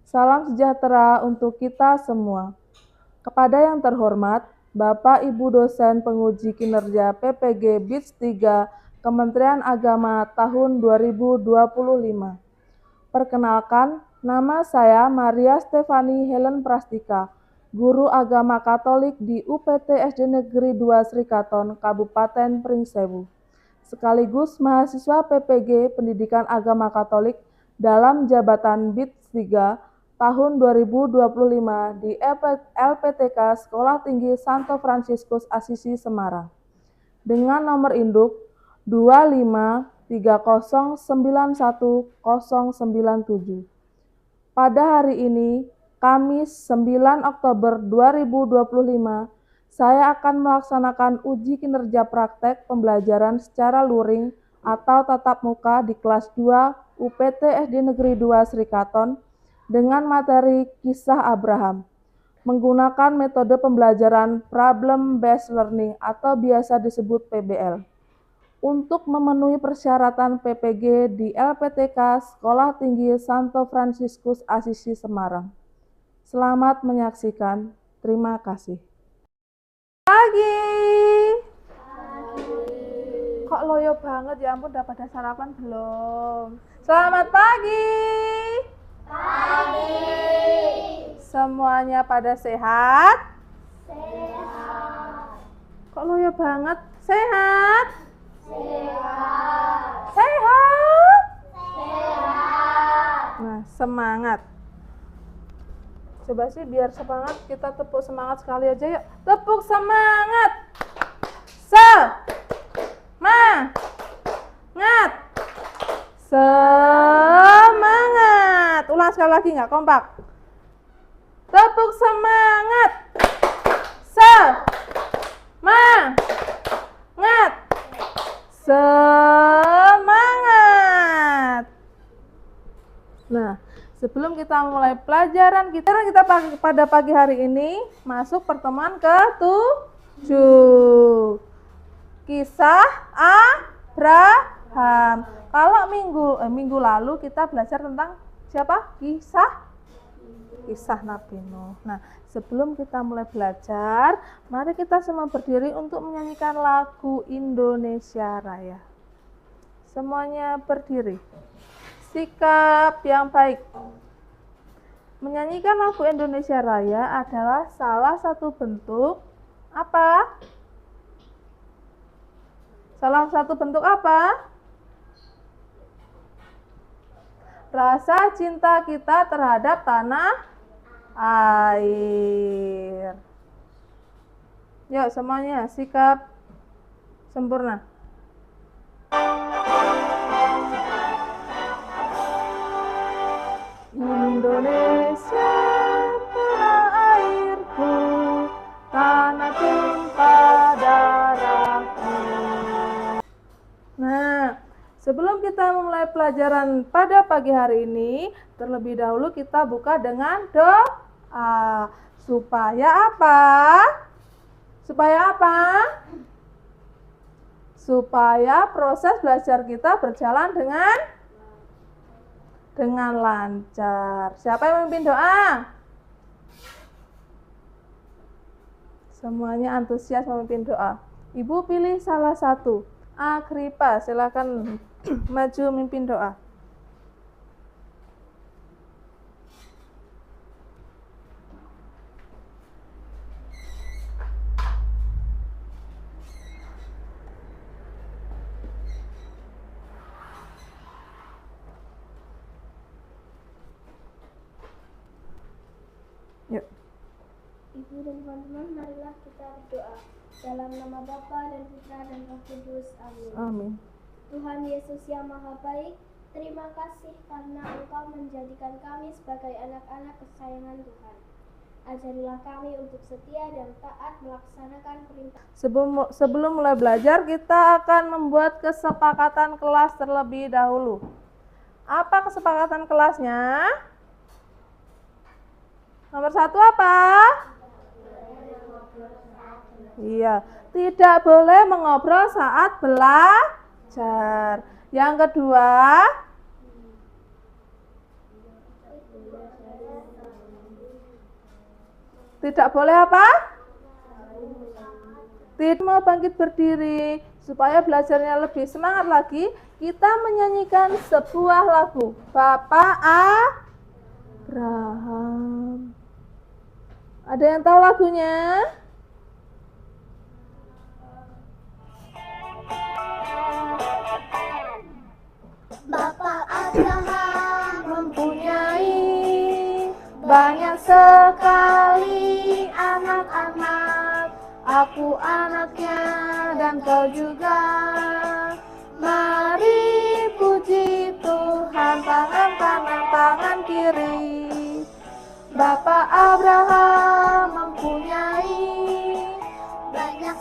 Salam sejahtera untuk kita semua. Kepada yang terhormat, Bapak Ibu dosen penguji kinerja PPG BITS 3 Kementerian Agama tahun 2025. Perkenalkan, nama saya Maria Stefani Helen Prastika, Guru Agama Katolik di UPT SD Negeri 2 Srikaton, Kabupaten Pringsewu. Sekaligus mahasiswa PPG Pendidikan Agama Katolik dalam jabatan BITS 3 tahun 2025 di LPTK Sekolah Tinggi Santo Fransiskus Asisi Semarang dengan nomor induk 253091097. Pada hari ini, Kamis 9 Oktober 2025, saya akan melaksanakan uji kinerja praktek pembelajaran secara luring atau tatap muka di kelas 2 UPT SD Negeri 2 Srikaton dengan materi Kisah Abraham, menggunakan metode pembelajaran Problem Based Learning atau biasa disebut PBL. Untuk memenuhi persyaratan PPG di LPTK Sekolah Tinggi Santo Fransiskus Asisi Semarang. Selamat menyaksikan. Terima kasih. Pagi. Kok loyo banget, ya ampun, udah pada sarapan belum? Selamat pagi. Pagi. Semuanya pada sehat? Sehat. Kok loyo banget? Sehat? Sehat. Sehat? Sehat. Nah, semangat. Coba sih biar semangat, kita tepuk semangat sekali aja yuk. Tepuk semangat. Semangat. Semangat. Ulang sekali lagi, nggak kompak. Tepuk semangat. Semangat. Semangat. Nah, sebelum kita mulai pelajaran kita pada pagi hari ini masuk pertemuan ke-7. Kisah Abraham. Kalau minggu lalu kita belajar tentang siapa? Kisah Nabi Nuh. Nah, sebelum kita mulai belajar, mari kita semua berdiri untuk menyanyikan lagu Indonesia Raya. Semuanya berdiri. Sikap yang baik. Menyanyikan lagu Indonesia Raya adalah salah satu bentuk apa? Salah satu bentuk apa? Rasa cinta kita terhadap tanah air. Yuk semuanya, sikap sempurna. Indonesia tanah airku, tanah tumpah darahku. Nah, sebelum kita memulai pelajaran pada pagi hari ini, terlebih dahulu kita buka dengan doa. Supaya apa? Supaya apa? Supaya proses belajar kita berjalan dengan lancar. Siapa yang memimpin doa? Semuanya antusias memimpin doa. Ibu pilih salah satu. Agripa, silakan maju memimpin doa. Yuk. Ibu dan teman-teman, marilah kita berdoa. Dalam nama Bapa dan Putra dan Roh Kudus. Amin. Amin. Tuhan Yesus yang Maha Baik, terima kasih karena Engkau menjadikan kami sebagai anak-anak kesayangan Tuhan. Ajarilah kami untuk setia dan taat melaksanakan perintah. Sebelum mulai belajar, kita akan membuat kesepakatan kelas terlebih dahulu. Apa kesepakatan kelasnya? Nomor 1 apa? Iya, tidak boleh mengobrol saat belajar. Yang kedua, Tidak boleh apa? Tidak mau bangkit berdiri. Supaya belajarnya lebih semangat lagi, kita menyanyikan sebuah lagu. Bapak Abraham. Ada yang tahu lagunya? Bapak Abraham mempunyai banyak sekali anak-anak. Aku anaknya dan kau juga. Mari puji Tuhan, tangan kanan, tangan kiri. Bapak Abraham mempunyai banyak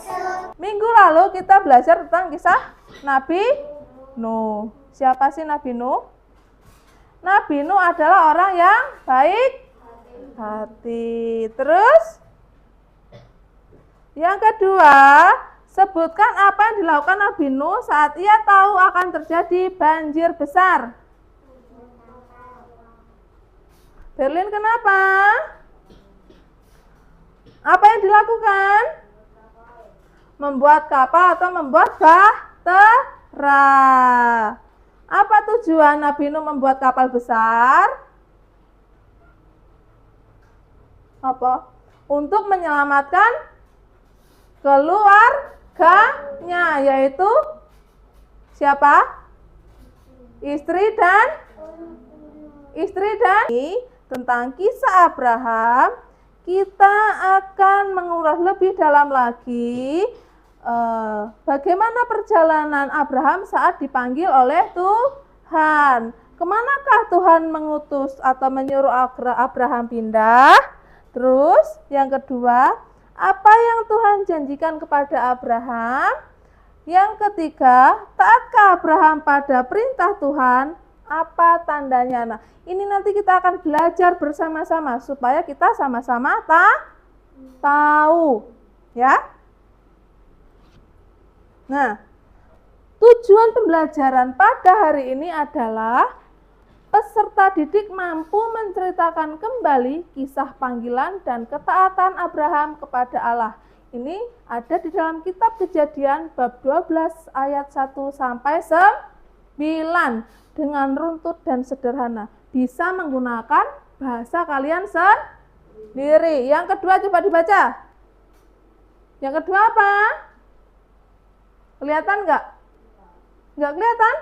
Minggu lalu kita belajar tentang kisah Nabi Nuh. Siapa sih Nabi Nuh? Nabi Nuh adalah orang yang baik hati. Terus yang kedua, sebutkan apa yang dilakukan Nabi Nuh saat ia tahu akan terjadi banjir besar. Berlin, kenapa? Apa yang dilakukan? Membuat kapal atau membuat bahtera. Apa tujuan Nabi Nuh membuat kapal besar? Apa? Untuk menyelamatkan keluarganya, yaitu siapa? Istri dan tentang kisah Abraham. Kita akan mengulas lebih dalam lagi bagaimana perjalanan Abraham saat dipanggil oleh Tuhan. Kemanakah Tuhan mengutus atau menyuruh Abraham pindah? Terus yang kedua, apa yang Tuhan janjikan kepada Abraham? Yang ketiga, taatkah Abraham pada perintah Tuhan? Apa tandanya? Nah, ini nanti kita akan belajar bersama-sama supaya kita sama-sama tahu, ya. Nah, tujuan pembelajaran pada hari ini adalah peserta didik mampu menceritakan kembali kisah panggilan dan ketaatan Abraham kepada Allah. Ini ada di dalam kitab Kejadian bab 12 ayat 1 sampai 9 dengan runtut dan sederhana. Bisa menggunakan bahasa kalian sendiri. Yang kedua coba dibaca. Yang kedua apa? Kelihatan nggak? Nggak kelihatan?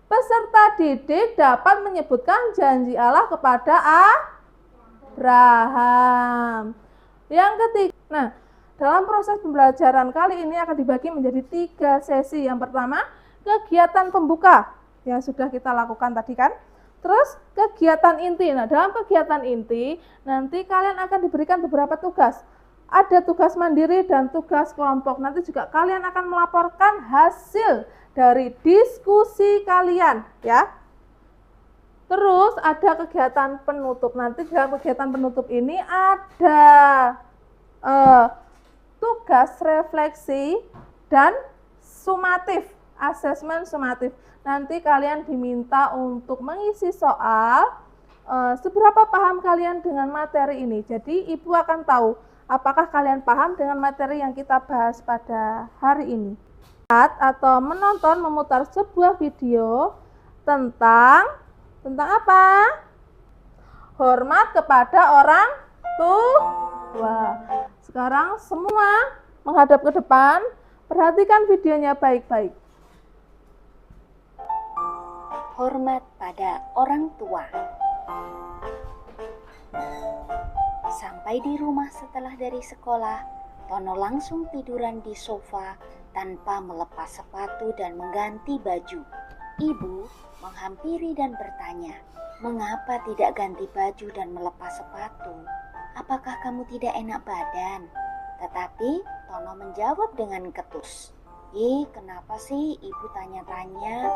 Peserta didik dapat menyebutkan janji Allah kepada Abraham. Yang ketiga, nah, dalam proses pembelajaran kali ini akan dibagi menjadi 3 sesi. Yang pertama, kegiatan pembuka yang sudah kita lakukan tadi kan. Terus kegiatan inti. Nah, dalam kegiatan inti nanti kalian akan diberikan beberapa tugas. Ada tugas mandiri dan tugas kelompok. Nanti juga kalian akan melaporkan hasil dari diskusi kalian, ya. Terus ada kegiatan penutup. Nanti dalam kegiatan penutup ini ada tugas refleksi dan sumatif, asesmen sumatif. Nanti kalian diminta untuk mengisi soal seberapa paham kalian dengan materi ini. Jadi ibu akan tahu apakah kalian paham dengan materi yang kita bahas pada hari ini. Atau menonton, memutar sebuah video tentang apa? Hormat kepada orang tua. Sekarang semua menghadap ke depan, perhatikan videonya baik-baik. Hormat pada orang tua. Sampai di rumah setelah dari sekolah, Tono langsung tiduran di sofa tanpa melepas sepatu dan mengganti baju. Ibu menghampiri dan bertanya, "Mengapa tidak ganti baju dan melepas sepatu? Apakah kamu tidak enak badan?" Tetapi Tono menjawab dengan ketus, kenapa sih ibu tanya-tanya?"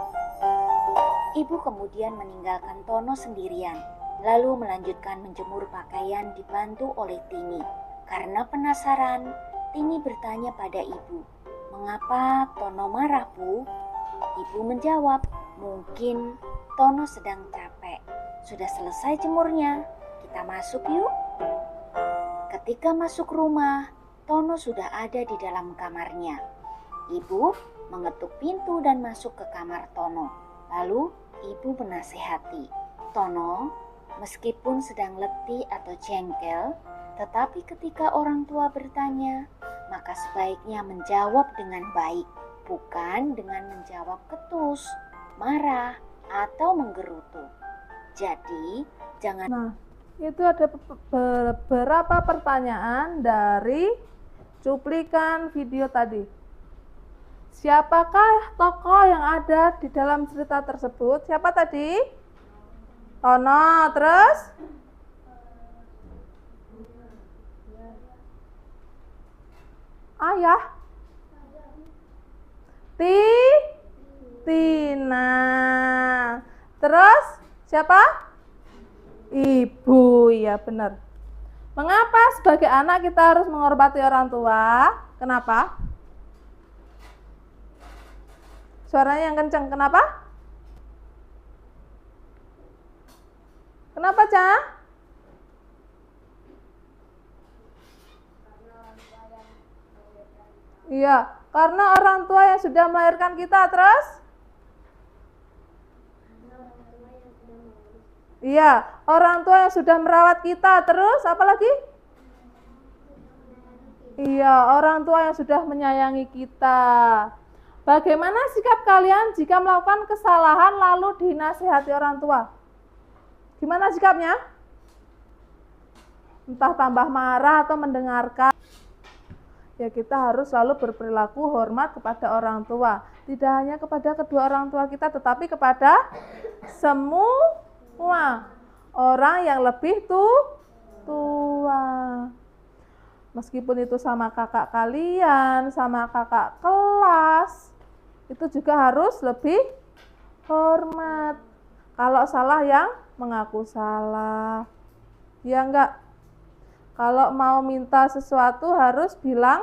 Ibu kemudian meninggalkan Tono sendirian, lalu melanjutkan menjemur pakaian dibantu oleh Tini. Karena penasaran, Tini bertanya pada ibu, "Mengapa Tono marah, Bu?" Ibu menjawab, "Mungkin Tono sedang capek. Sudah selesai jemurnya, kita masuk yuk." Ketika masuk rumah, Tono sudah ada di dalam kamarnya. Ibu mengetuk pintu dan masuk ke kamar Tono. Lalu ibu menasehati, "Tono, meskipun sedang letih atau jengkel, tetapi ketika orang tua bertanya, maka sebaiknya menjawab dengan baik, bukan dengan menjawab ketus, marah, atau menggerutu. Jadi, jangan..." Nah, itu ada beberapa pertanyaan dari cuplikan video tadi. Siapakah tokoh yang ada di dalam cerita tersebut? Siapa tadi? Tono, terus? Ayah? Tina. Terus siapa? Ibu, ya benar. Mengapa sebagai anak kita harus menghormati orang tua? Kenapa? Suaranya yang kencang, kenapa? Kenapa, Ca? Iya, karena orang tua yang sudah melahirkan kita, terus? Iya, orang tua yang sudah merawat kita, terus apa lagi? Iya, orang tua yang sudah menyayangi kita. Bagaimana sikap kalian jika melakukan kesalahan lalu dinasihati orang tua? Gimana sikapnya? Entah tambah marah atau mendengarkan. Ya, kita harus selalu berperilaku hormat kepada orang tua. Tidak hanya kepada kedua orang tua kita, tetapi kepada semua orang yang lebih tua. Meskipun itu sama kakak kalian, sama kakak kelas, itu juga harus lebih hormat. Kalau salah yang mengaku salah. Ya enggak? Kalau mau minta sesuatu harus bilang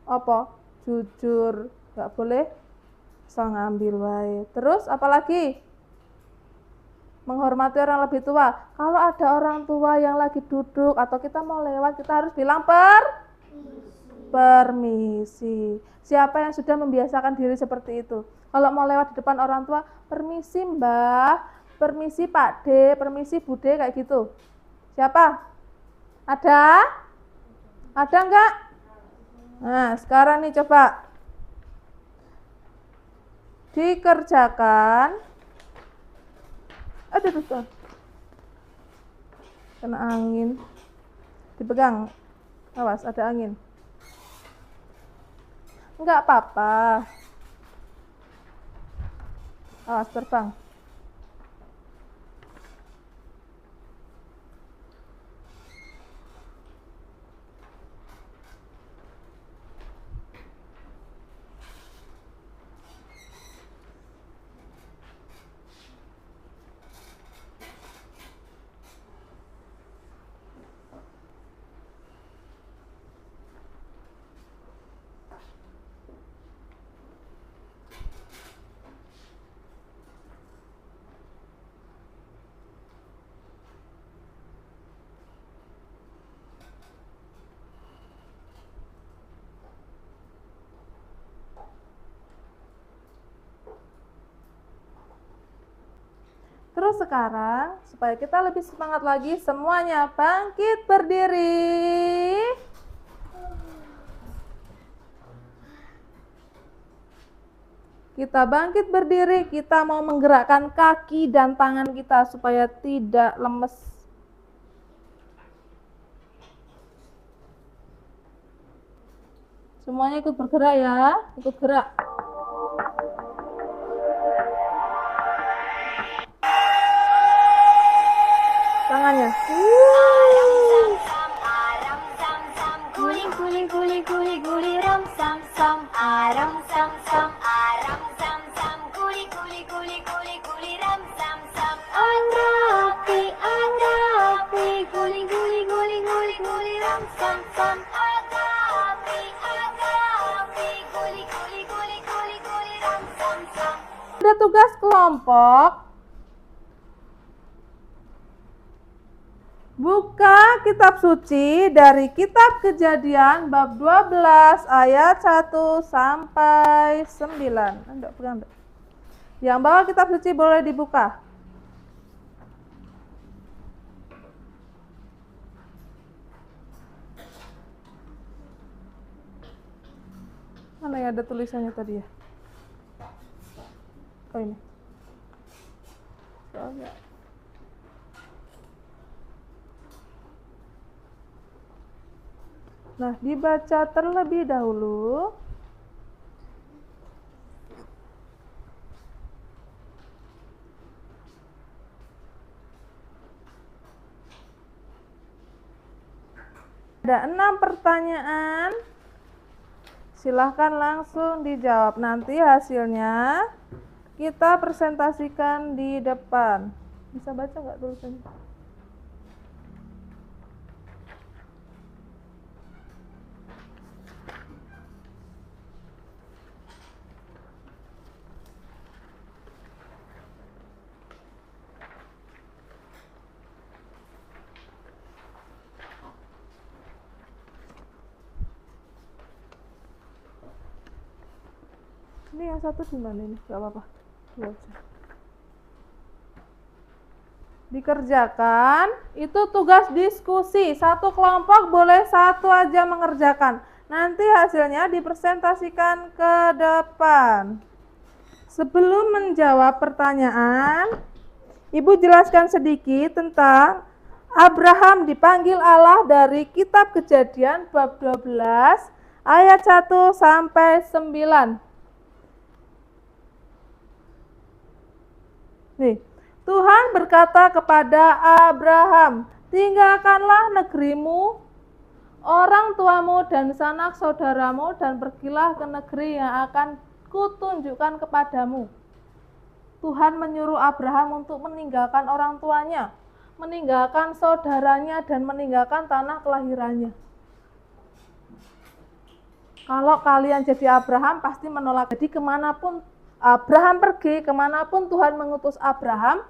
apa? Jujur. Enggak boleh asal ngambil wae. Terus apalagi? Menghormati orang lebih tua. Kalau ada orang tua yang lagi duduk atau kita mau lewat, kita harus bilang permisi. Siapa yang sudah membiasakan diri seperti itu? Kalau mau lewat di depan orang tua, permisi Mbah, permisi Pak D, permisi Bu D, kayak gitu. Siapa? Ada? Ada enggak? Nah, sekarang nih coba dikerjakan. Aduh, kena angin. Dipegang. Awas, ada angin. Enggak apa-apa. Awas, terbang. Terus sekarang, supaya kita lebih semangat lagi, semuanya bangkit berdiri. Kita bangkit berdiri, kita mau menggerakkan kaki dan tangan kita supaya tidak lemes. Semuanya ikut bergerak ya, ikut gerak. Tangannya. Ada tugas kelompok. Buka kitab suci dari kitab Kejadian bab 12 ayat 1 sampai 9. Enggak, pegang enggak. Yang bawa kitab suci boleh dibuka. Mana ya ada tulisannya tadi ya? Oh ini. Soalnya nah, dibaca terlebih dahulu. Ada 6 pertanyaan. Silahkan langsung dijawab. Nanti hasilnya kita presentasikan di depan. Bisa baca nggak tulisannya? Ini yang satu di mana ini? Gak apa-apa. Dikerjakan, itu tugas diskusi. Satu kelompok boleh satu aja mengerjakan. Nanti hasilnya dipresentasikan ke depan. Sebelum menjawab pertanyaan, Ibu jelaskan sedikit tentang Abraham dipanggil Allah dari kitab Kejadian bab 12 ayat 1 sampai 9. Nih, Tuhan berkata kepada Abraham, tinggalkanlah negerimu, orang tuamu dan sanak saudaramu dan pergilah ke negeri yang akan kutunjukkan kepadamu. Tuhan menyuruh Abraham untuk meninggalkan orang tuanya, meninggalkan saudaranya dan meninggalkan tanah kelahirannya. Kalau kalian jadi Abraham pasti menolak. Jadi kemanapun Abraham pergi, kemanapun Tuhan mengutus Abraham,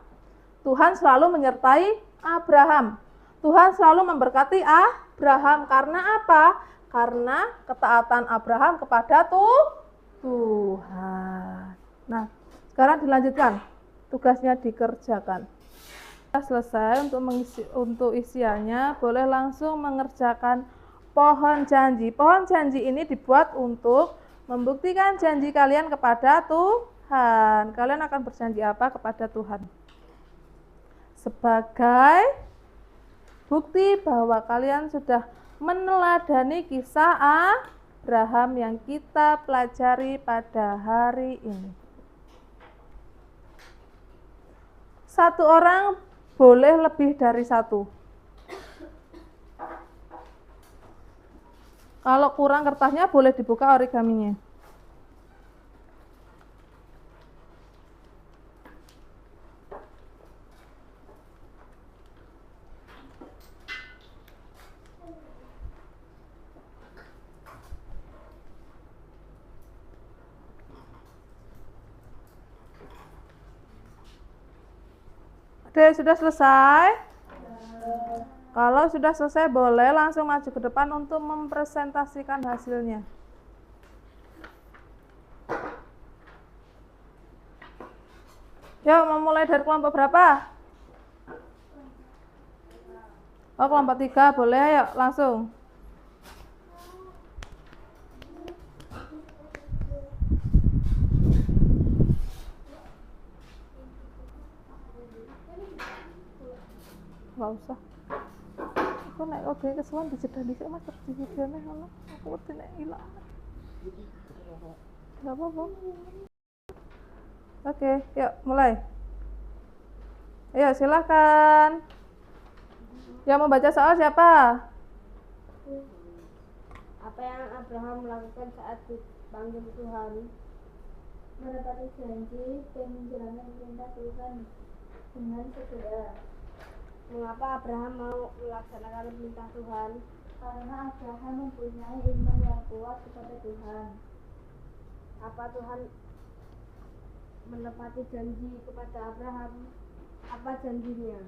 Tuhan selalu menyertai Abraham. Tuhan selalu memberkati Abraham. Karena apa? Karena ketaatan Abraham kepada Tuhan. Nah, sekarang dilanjutkan. Tugasnya dikerjakan. Sudah selesai untuk isiannya, boleh langsung mengerjakan pohon janji. Pohon janji ini dibuat untuk membuktikan janji kalian kepada Tuhan. Kalian akan berjanji apa kepada Tuhan? Sebagai bukti bahwa kalian sudah meneladani kisah Abraham yang kita pelajari pada hari ini. Satu orang boleh lebih dari satu. Kalau kurang kertasnya boleh dibuka origaminya. Oke, sudah selesai? Kalau sudah selesai boleh langsung maju ke depan untuk mempresentasikan hasilnya. Yuk, memulai dari kelompok berapa? Oh, kelompok 3 boleh, yuk langsung. Nggak usah. Aku naik oke kesuwan dijedah dhisik Mas terus di videone ngono. Aku wedi nek ilang. Enggak apa-apa. Oke, yuk mulai. Ayo silakan. Yang mau baca soal siapa? Apa yang Abraham lakukan saat dipanggil Tuhan? Menepati janji dan menjalankan perintah Tuhan dengan segera. Mengapa Abraham mau melaksanakan perintah Tuhan? Karena Abraham mempunyai iman yang kuat kepada Tuhan. Apa Tuhan menepati janji kepada Abraham? Apa janjinya?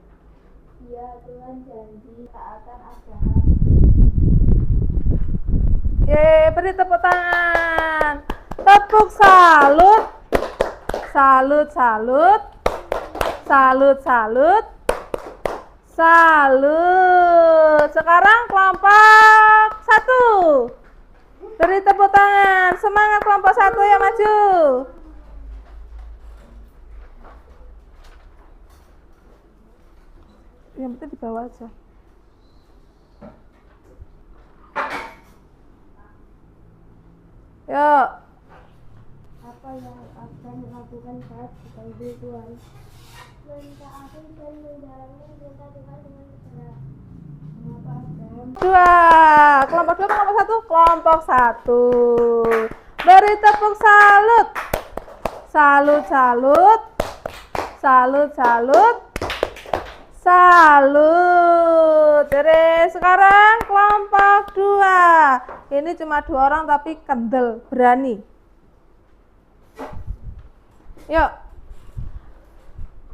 Ya, Tuhan janji tak akan Abraham. Beri tepuk tangan. Tepuk salut. Salut, salut. Salut, salut. Salut. Sekarang kelompok 1. Beri tepuk tangan. Semangat kelompok 1 ya, maju. Yang penting di bawah aja. Yuk. Apa yang Abraham lakukan saat dipanggil Tuhan? Mentaati dan menjalani perintah Tuhan dengan segera. Mengapa Abraham? 2. Kelompok 2, kelompok 1. Kelompok 1. Beri tepuk salut. Salut, salut. Salut, salut. Salut. Jadi sekarang kelompok 2. Ini cuma 2 orang tapi kendel, berani. Yuk.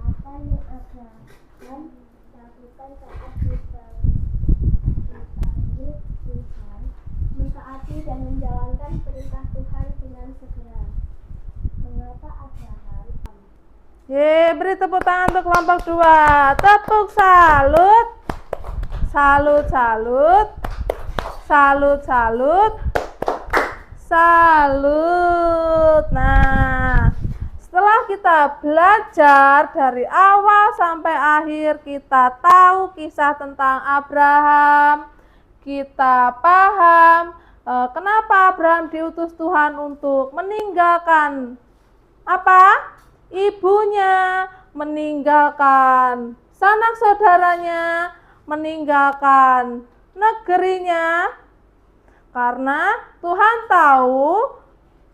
Apa yang Abraham lakukan saat dipanggil Tuhan? Mentaati dan menjalankan perintah Tuhan dengan segera. Mengapa Abraham? Beri tepuk tangan untuk kelompok 2. Tepuk salut. Salut, salut. Salut, salut. Salut. Nah, setelah kita belajar dari awal sampai akhir, kita tahu kisah tentang Abraham. Kita paham kenapa Abraham diutus Tuhan untuk meninggalkan apa? Ibunya, meninggalkan sanak saudaranya, meninggalkan negerinya, karena Tuhan tahu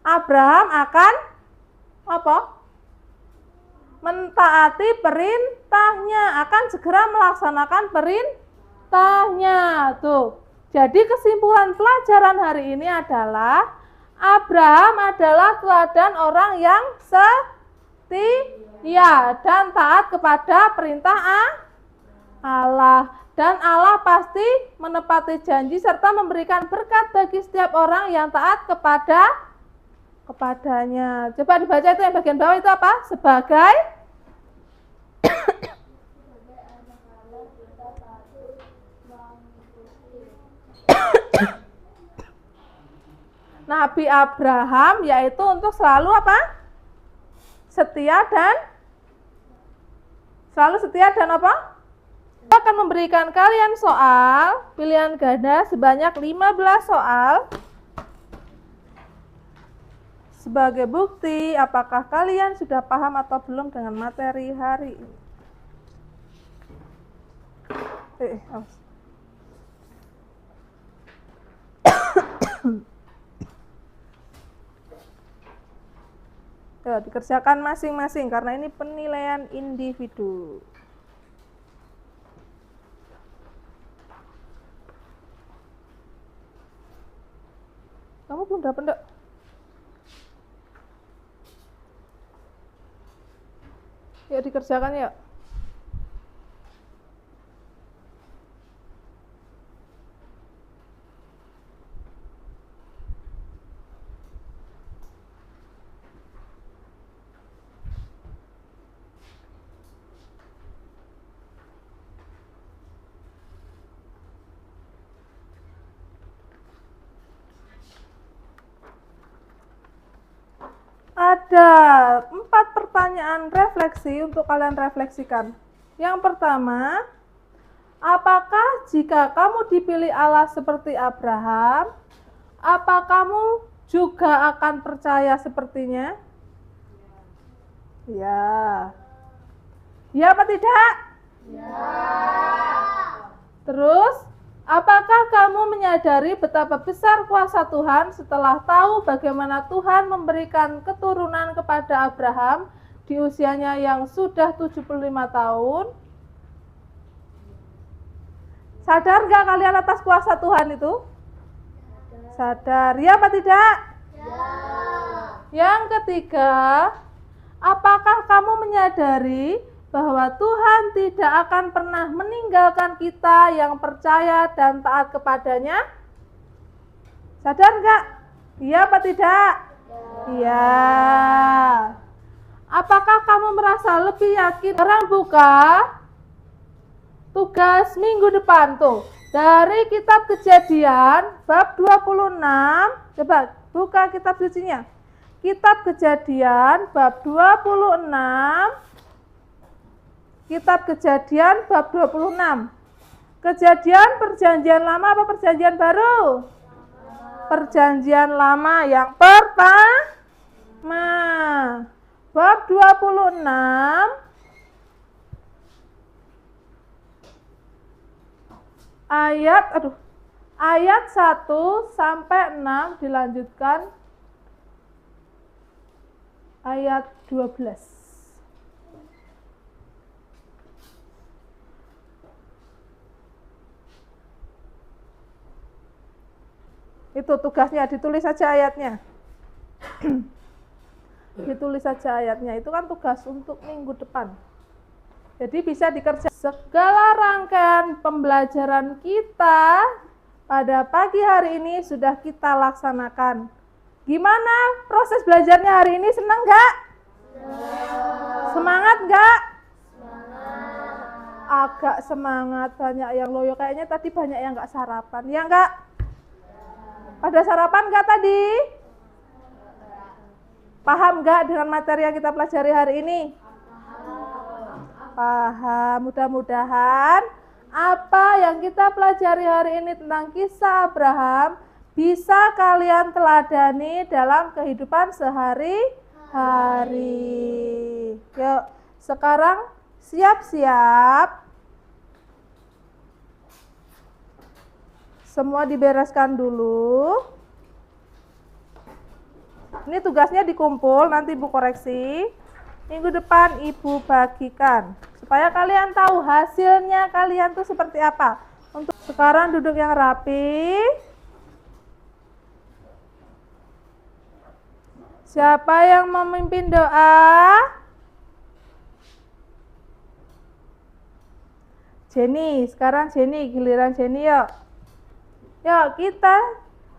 Abraham akan apa? Mentaati perintahnya, akan segera melaksanakan perintahnya. Tuh. Jadi kesimpulan pelajaran hari ini adalah Abraham adalah teladan orang yang setia dan taat kepada perintah Allah. Dan Allah pasti menepati janji serta memberikan berkat bagi setiap orang yang taat kepadanya. Coba dibaca itu yang bagian bawah itu apa? Sebagai Nabi Abraham, yaitu untuk selalu apa? Setia dan apa? Akan memberikan kalian soal pilihan ganda sebanyak 15 soal sebagai bukti apakah kalian sudah paham atau belum dengan materi hari ini. Ya, dikerjakan masing-masing karena ini penilaian individu. Kamu belum dapat enggak? Yuk dikerjakan yuk. Ada 4 pertanyaan refleksi untuk kalian refleksikan. Yang pertama, apakah jika kamu dipilih Allah seperti Abraham, apa kamu juga akan percaya sepertinya? Ya. Ya apa tidak? Ya. Terus, apakah kamu menyadari betapa besar kuasa Tuhan setelah tahu bagaimana Tuhan memberikan keturunan kepada Abraham di usianya yang sudah 75 tahun? Sadar nggak kalian atas kuasa Tuhan itu? Sadar. Ya apa tidak? Ya. Yang ketiga, apakah kamu menyadari bahwa Tuhan tidak akan pernah meninggalkan kita yang percaya dan taat kepadanya? Sadar nggak? Iya apa tidak? Iya. Apakah kamu merasa lebih yakin? Sekarang buka tugas minggu depan tuh. Dari kitab Kejadian bab 26. Coba buka kitab sucinya. Kitab Kejadian bab 26. Kitab Kejadian bab 26. Kejadian perjanjian lama apa perjanjian baru? Perjanjian lama yang pertama. Bab 26 ayat 1 sampai 6 dilanjutkan ayat 12. Itu tugasnya, ditulis saja ayatnya. Ditulis saja ayatnya, itu kan tugas untuk minggu depan. Jadi bisa dikerjakan. Segala rangkaian pembelajaran kita pada pagi hari ini sudah kita laksanakan. Gimana proses belajarnya hari ini? Senang nggak? Semangat nggak? Agak semangat, banyak yang loyo. Kayaknya tadi banyak yang nggak sarapan, ya nggak? Pada sarapan nggak tadi? Paham nggak dengan materi yang kita pelajari hari ini? Paham. Mudah-mudahan apa yang kita pelajari hari ini tentang kisah Abraham bisa kalian teladani dalam kehidupan sehari-hari. Yuk, sekarang siap-siap. Semua dibereskan dulu. Ini tugasnya dikumpul, nanti Ibu koreksi. Minggu depan Ibu bagikan. Supaya kalian tahu hasilnya kalian tuh seperti apa. Untuk sekarang duduk yang rapi. Siapa yang memimpin doa? Jenny, sekarang Jenny, giliran Jenny yuk. Yuk kita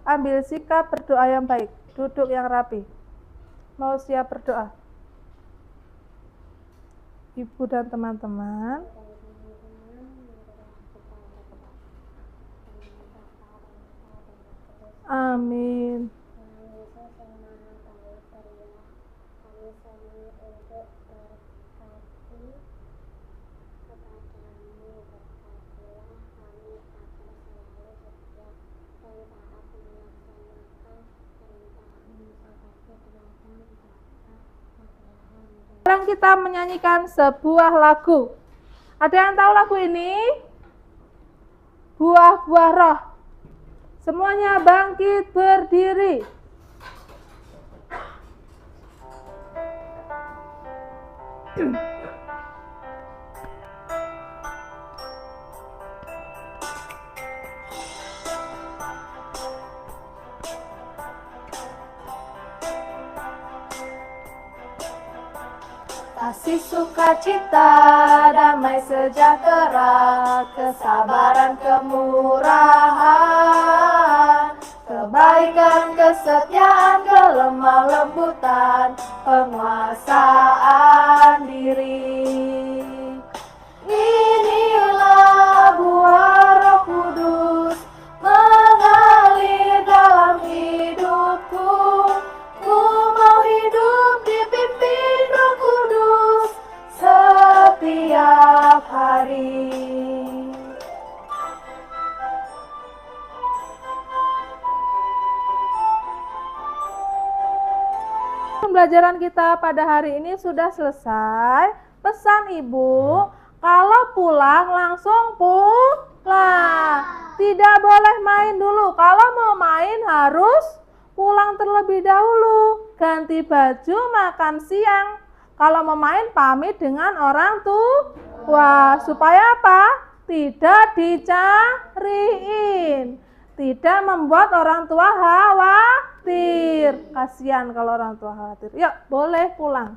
ambil sikap berdoa yang baik. Duduk yang rapi. Mau siap berdoa? Ibu dan teman-teman. Amin. Sekarang kita menyanyikan sebuah lagu. Ada yang tahu lagu ini? Buah-buah roh. Semuanya bangkit berdiri. Kasih sukacita, damai sejahtera, kesabaran, kemurahan, kebaikan, kesetiaan, kelemah lembutan, penguasaan diri. Inilah buah Roh Kudus mengalir dalam hidupku. Ku mau hidup dipimpin Roh Kudus setiap hari. Pembelajaran kita pada hari ini sudah selesai. Pesan Ibu, kalau pulang langsung pulang. Tidak boleh main dulu. Kalau mau main harus pulang terlebih dahulu. Ganti baju, makan siang. Kalau mau main pamit dengan orang tua. Supaya apa? Tidak dicariin. Tidak membuat orang tua khawatir. Kasihan kalau orang tua khawatir. Yuk, boleh pulang.